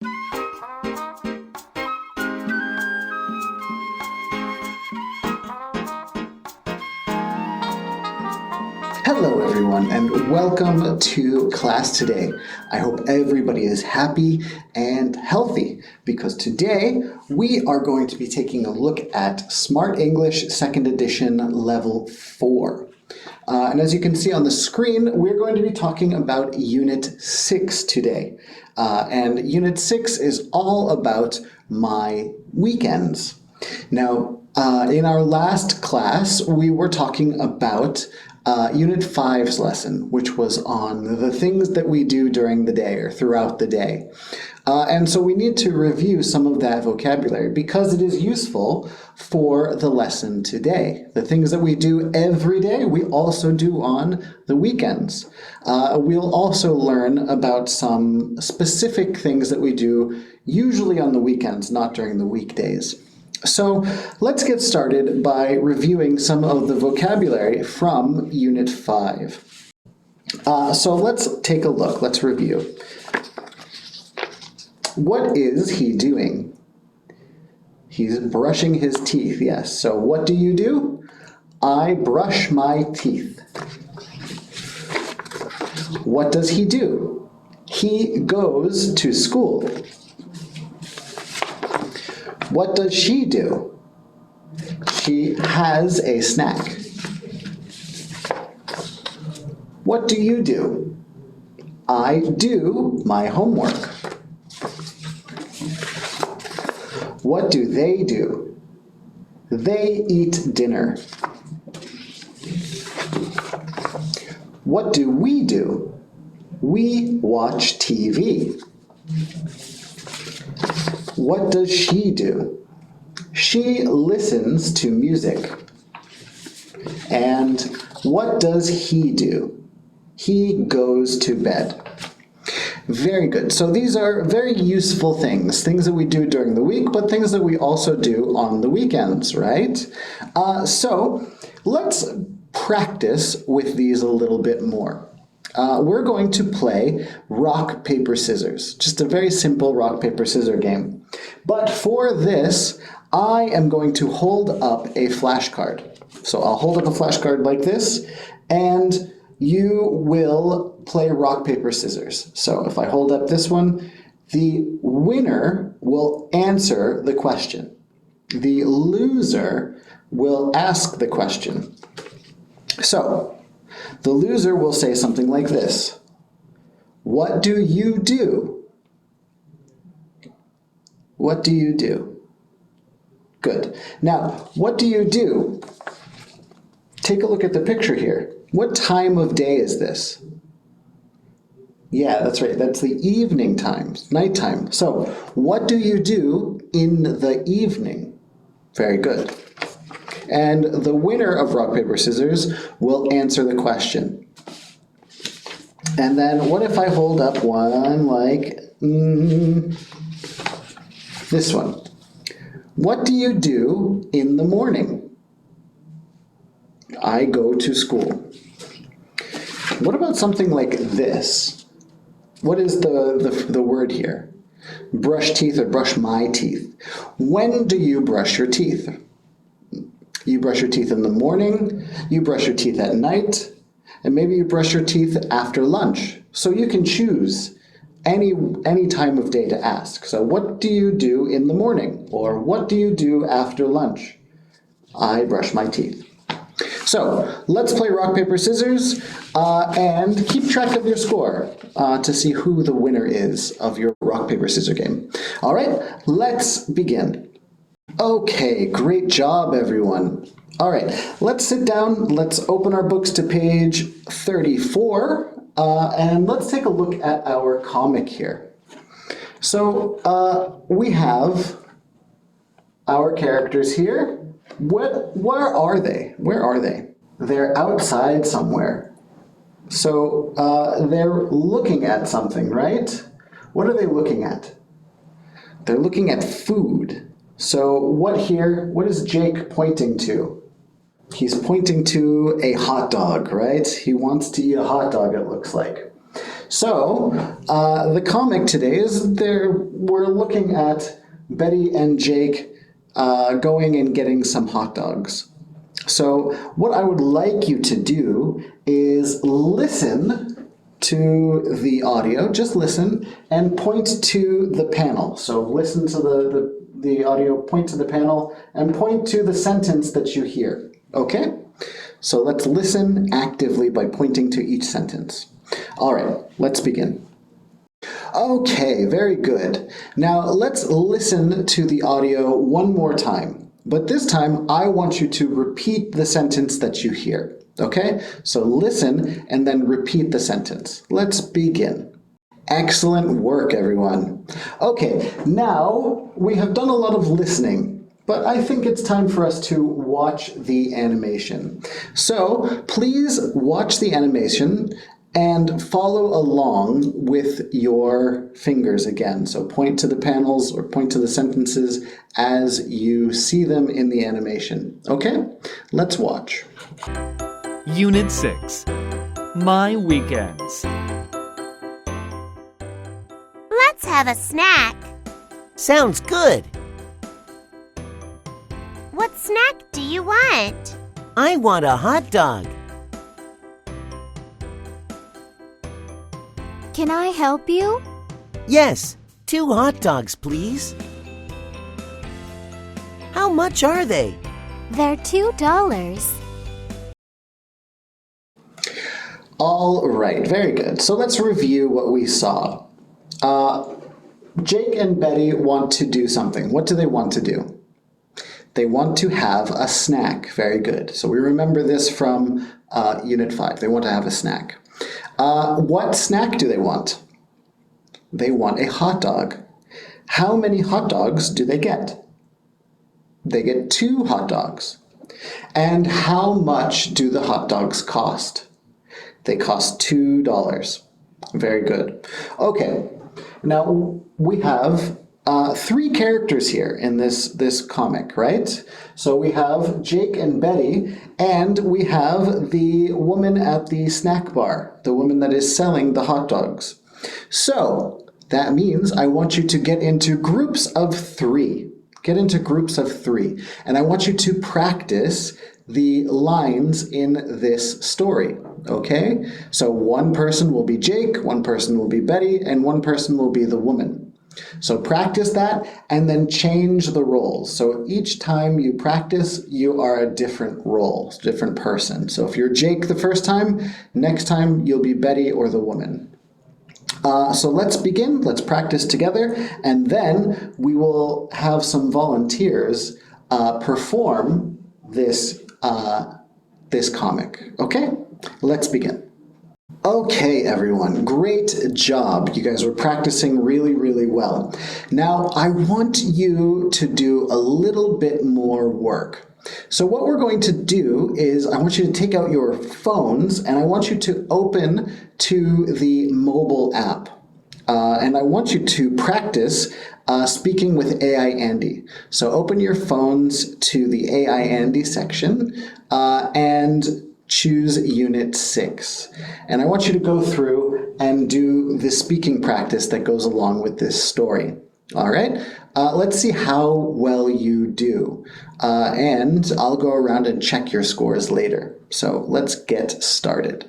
Hello everyone and welcome to class today. I hope everybody is happy and healthy because today we are going to be taking a look at Smart English 2nd Edition Level 4. And as you can see on the screen, we're going to be talking about Unit 6 today. And Unit 6 is all about my weekends. Now, in our last class, we were talking about Unit 5's lesson, which was on the things that we do during the day or throughout the day. And so we need to review some of that vocabulary because it is useful for the lesson today. The things that we do every day, we also do on the weekends. We'll also learn about some specific things that we do usually on the weekends, not during the weekdays. So let's get started by reviewing some of the vocabulary from Unit 5. So let's take a look. Let's review. What is he doing? He's brushing his teeth, yes. So what do you do? I brush my teeth. What does he do? He goes to school. What does she do? She has a snack. What do you do? I do my homework. What do they do? They eat dinner. What do? We watch TV. What does she do? She listens to music. And what does he do? He goes to bed. Very good. So these are very useful things that we do during the week, but things that we also do on the weekends, right? So let's practice with these a little bit more. We're going to play rock, paper, scissors. Just a very simple rock, paper, scissors game. But for this, I am going to hold up a flashcard. So I'll hold up a flashcard like this, and you will play rock, paper, scissors. So if I hold up this one, the winner will answer the question. The loser will ask the question. So the loser will say something like this. What do you do? What do you do? Good. Now, what do you do? Take a look at the picture here. What time of day is this? Yeah, that's right. That's the evening time, nighttime. So, what do you do in the evening? Very good. And the winner of rock, paper, scissors will answer the question. And then what if I hold up one like this one? What do you do in the morning? I go to school. What about something like this? What is the word here? Brush teeth or brush my teeth. When do you brush your teeth? You brush your teeth in the morning, you brush your teeth at night, and maybe you brush your teeth after lunch. So you can choose any time of day to ask. So what do you do in the morning? Or what do you do after lunch? I brush my teeth. So let's play rock, paper, scissors and keep track of your score to see who the winner is of your rock, paper, scissors game. All right, let's begin. Okay, great job, everyone. All right, let's sit down. Let's open our books to page 34, and let's take a look at our comic here. So we have our characters here. Where are they? Where are they? They're outside somewhere. So they're looking at something, right? What are they looking at? They're looking at food. So what is Jake pointing to? He's pointing to a hot dog, right? He wants to eat a hot dog, it looks like. So the comic today is there. We're looking at Betty and Jake going and getting some hot dogs. So what I would like you to do is listen to the audio, just listen, and point to the panel. So listen to the audio, point to the panel, and point to the sentence that you hear, okay? So let's listen actively by pointing to each sentence. All right, let's begin. Okay, very good. Now let's listen to the audio one more time. But this time, I want you to repeat the sentence that you hear. Okay? So listen and then repeat the sentence. Let's begin. Excellent work, everyone. Okay, now we have done a lot of listening, but I think it's time for us to watch the animation. So please watch the animation and follow along with your fingers again. So point to the panels or point to the sentences as you see them in the animation. Okay, let's watch. Unit 6, My Weekends. Let's have a snack. Sounds good. What snack do you want? I want a hot dog. Can I help you? Yes, 2 hot dogs, please. How much are they? They're $2. All right, very good. So let's review what we saw. Jake and Betty want to do something. What do they want to do? They want to have a snack. Very good. So we remember this from Unit 5. They want to have a snack. What snack do they want? They want a hot dog. How many hot dogs do they get? They get 2 hot dogs. And how much do the hot dogs cost? They cost $2. Very good. Okay, now we have 3 characters here in this comic, right? So we have Jake and Betty, and we have the woman at the snack bar, the woman that is selling the hot dogs. So that means I want you to get into groups of 3. Get into groups of 3, and I want you to practice the lines in this story, okay? So one person will be Jake, one person will be Betty, and one person will be the woman. So practice that and then change the roles. So each time you practice, you are a different role, different person. So if you're Jake the first time, next time you'll be Betty or the woman. So let's begin, let's practice together, and then we will have some volunteers perform this comic. Okay, let's begin. Okay, everyone, great job. You guys were practicing really, really well. Now, I want you to do a little bit more work. So what we're going to do is I want you to take out your phones and I want you to open to the mobile app. And I want you to practice speaking with AI Andy. So open your phones to the AI Andy section and choose Unit 6. And I want you to go through and do the speaking practice that goes along with this story. All right, let's see how well you do. And I'll go around and check your scores later. So let's get started.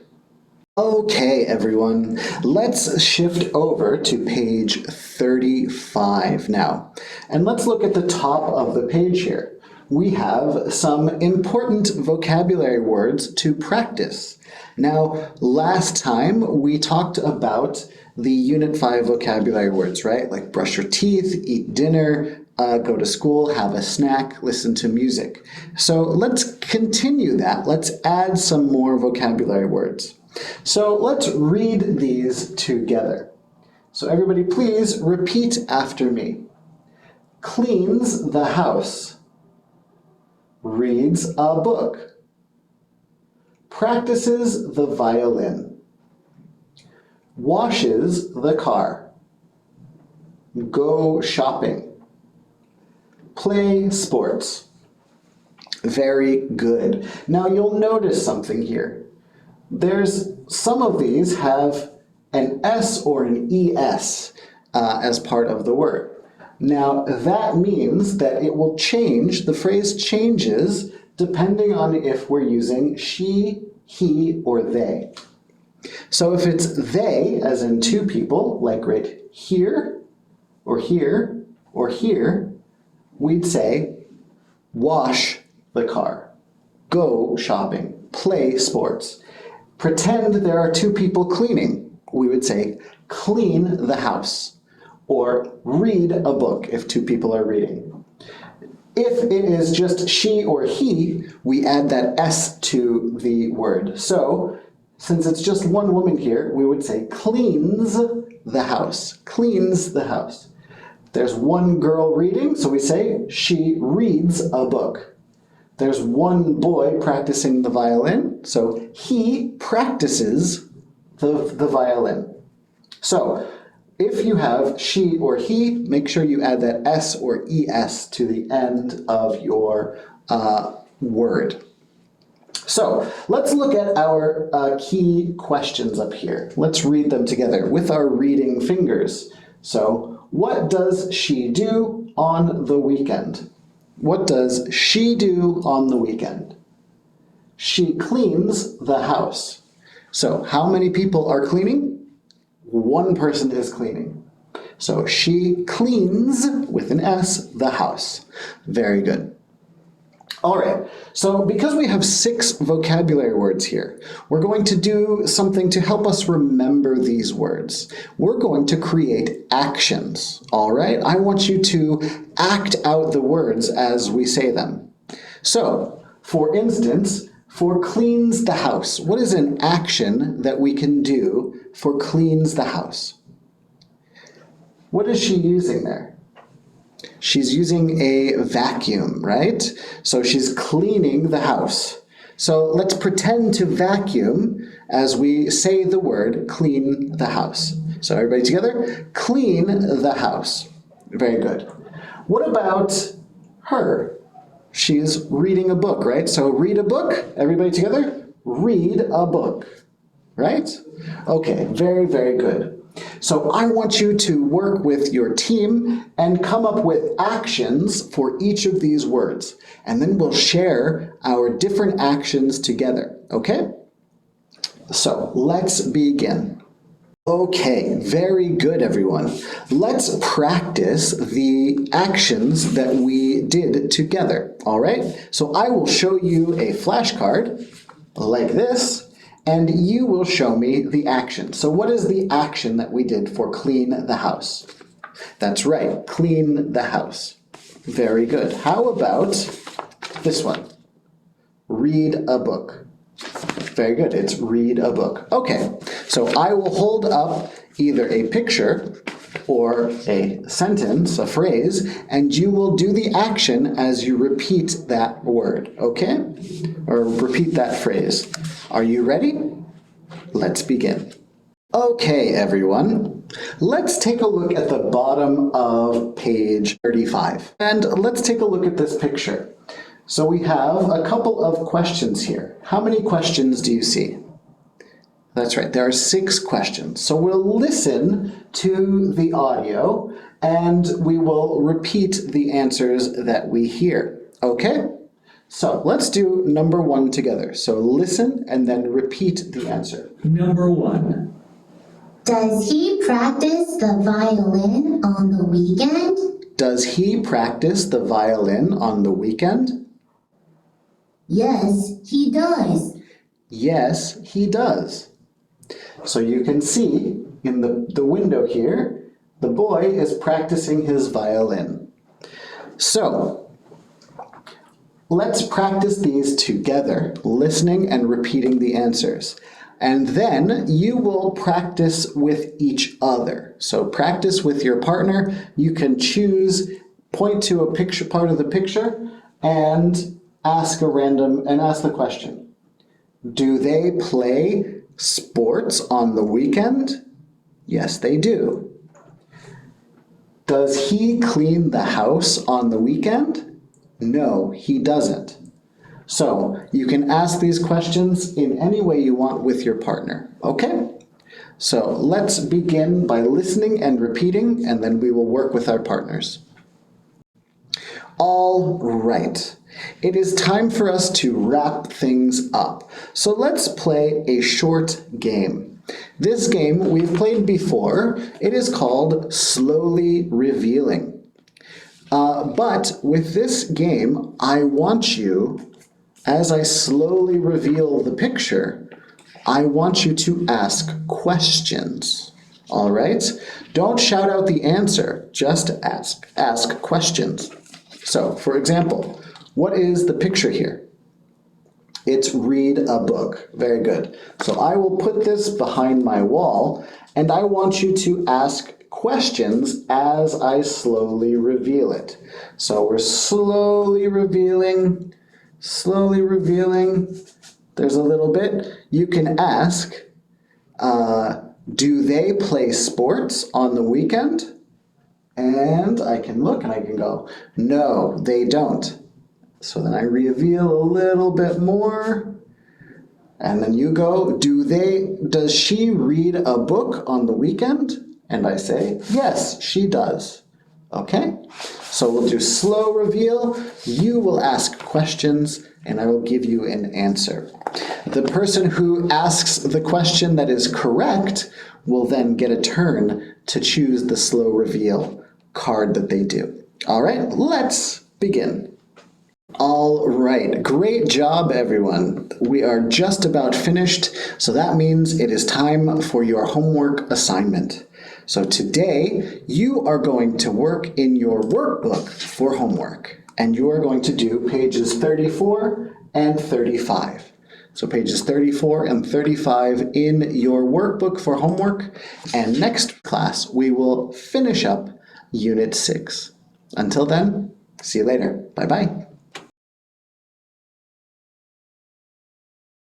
Okay, everyone, let's shift over to page 35 now. And let's look at the top of the page here. We have some important vocabulary words to practice. Now, last time we talked about the Unit 5 vocabulary words, right? Like brush your teeth, eat dinner, go to school, have a snack, listen to music. So let's continue that. Let's add some more vocabulary words. So let's read these together. So everybody please repeat after me. Cleans the house. Reads a book. Practices the violin. Washes the car. Go shopping. Play sports. Very good. Now you'll notice something here. Some of these have an S or an ES as part of the word. Now, that means that it will change, the phrase changes depending on if we're using she, he, or they. So if it's they, as in two people, like right here, or here, or here, we'd say wash the car, go shopping, play sports. Pretend there are two people cleaning. We would say clean the house, or read a book if two people are reading. If it is just she or he, we add that S to the word. So, since it's just one woman here, we would say cleans the house, cleans the house. There's one girl reading, so we say she reads a book. There's one boy practicing the violin, so he practices the violin. So, if you have she or he, make sure you add that S or ES to the end of your word. So let's look at our key questions up here. Let's read them together with our reading fingers. So, what does she do on the weekend? What does she do on the weekend? She cleans the house. So, how many people are cleaning? One person is cleaning. So she cleans, with an S, the house. Very good. All right, so because we have 6 vocabulary words here, we're going to do something to help us remember these words. We're going to create actions, all right? I want you to act out the words as we say them. So, for instance, for cleans the house, what is an action that we can do for cleans the house? What is she using there? She's using a vacuum, right? So she's cleaning the house. So let's pretend to vacuum as we say the word clean the house. So everybody together, clean the house. Very good. What about her? She's reading a book, right? So read a book. Everybody together, read a book, right? Okay, very, very good. So I want you to work with your team and come up with actions for each of these words. And then we'll share our different actions together, okay? So let's begin. Okay, very good, everyone. Let's practice the actions that we did together, all right? So I will show you a flashcard like this, and you will show me the action. So what is the action that we did for clean the house? That's right, clean the house. Very good. How about this one? Read a book. Very good, it's read a book. Okay, so I will hold up either a picture or a sentence, a phrase, and you will do the action as you repeat that word, okay? Or repeat that phrase. Are you ready? Let's begin. Okay, everyone. Let's take a look at the bottom of page 35. And let's take a look at this picture. So we have a couple of questions here. How many questions do you see? That's right, there are 6 questions. So we'll listen to the audio and we will repeat the answers that we hear. Okay? So let's do number 1 together. So listen and then repeat the answer. Number 1. Does he practice the violin on the weekend? Does he practice the violin on the weekend? Yes, he does. Yes, he does. So you can see in the window here, the boy is practicing his violin. So let's practice these together, listening and repeating the answers. And then you will practice with each other. So practice with your partner. You can choose, point to a picture, part of the picture, and ask the question. Do they play sports on the weekend? Yes, they do. Does he clean the house on the weekend? No, he doesn't. So you can ask these questions in any way you want with your partner, okay? So let's begin by listening and repeating, and then we will work with our partners. All right. It is time for us to wrap things up. So let's play a short game. This game we've played before. It is called Slowly Revealing. But with this game, I want you, as I slowly reveal the picture, I want you to ask questions. All right? Don't shout out the answer, just ask. Ask questions. So, for example, what is the picture here? It's read a book. Very good. So I will put this behind my wall, and I want you to ask questions as I slowly reveal it. So we're slowly revealing. There's a little bit. You can ask, do they play sports on the weekend? And I can look and I can go, no, they don't. So then I reveal a little bit more. And then you go, does she read a book on the weekend? And I say, yes, she does. Okay? So we'll do slow reveal. You will ask questions and I will give you an answer. The person who asks the question that is correct will then get a turn to choose the slow reveal card that they do. All right, let's begin. All right, great job, everyone. We are just about finished, so that means it is time for your homework assignment. So today, you are going to work in your workbook for homework, and you are going to do pages 34 and 35. So pages 34 and 35 in your workbook for homework, and next class, we will finish up Unit 6. Until then, see you later. Bye-bye.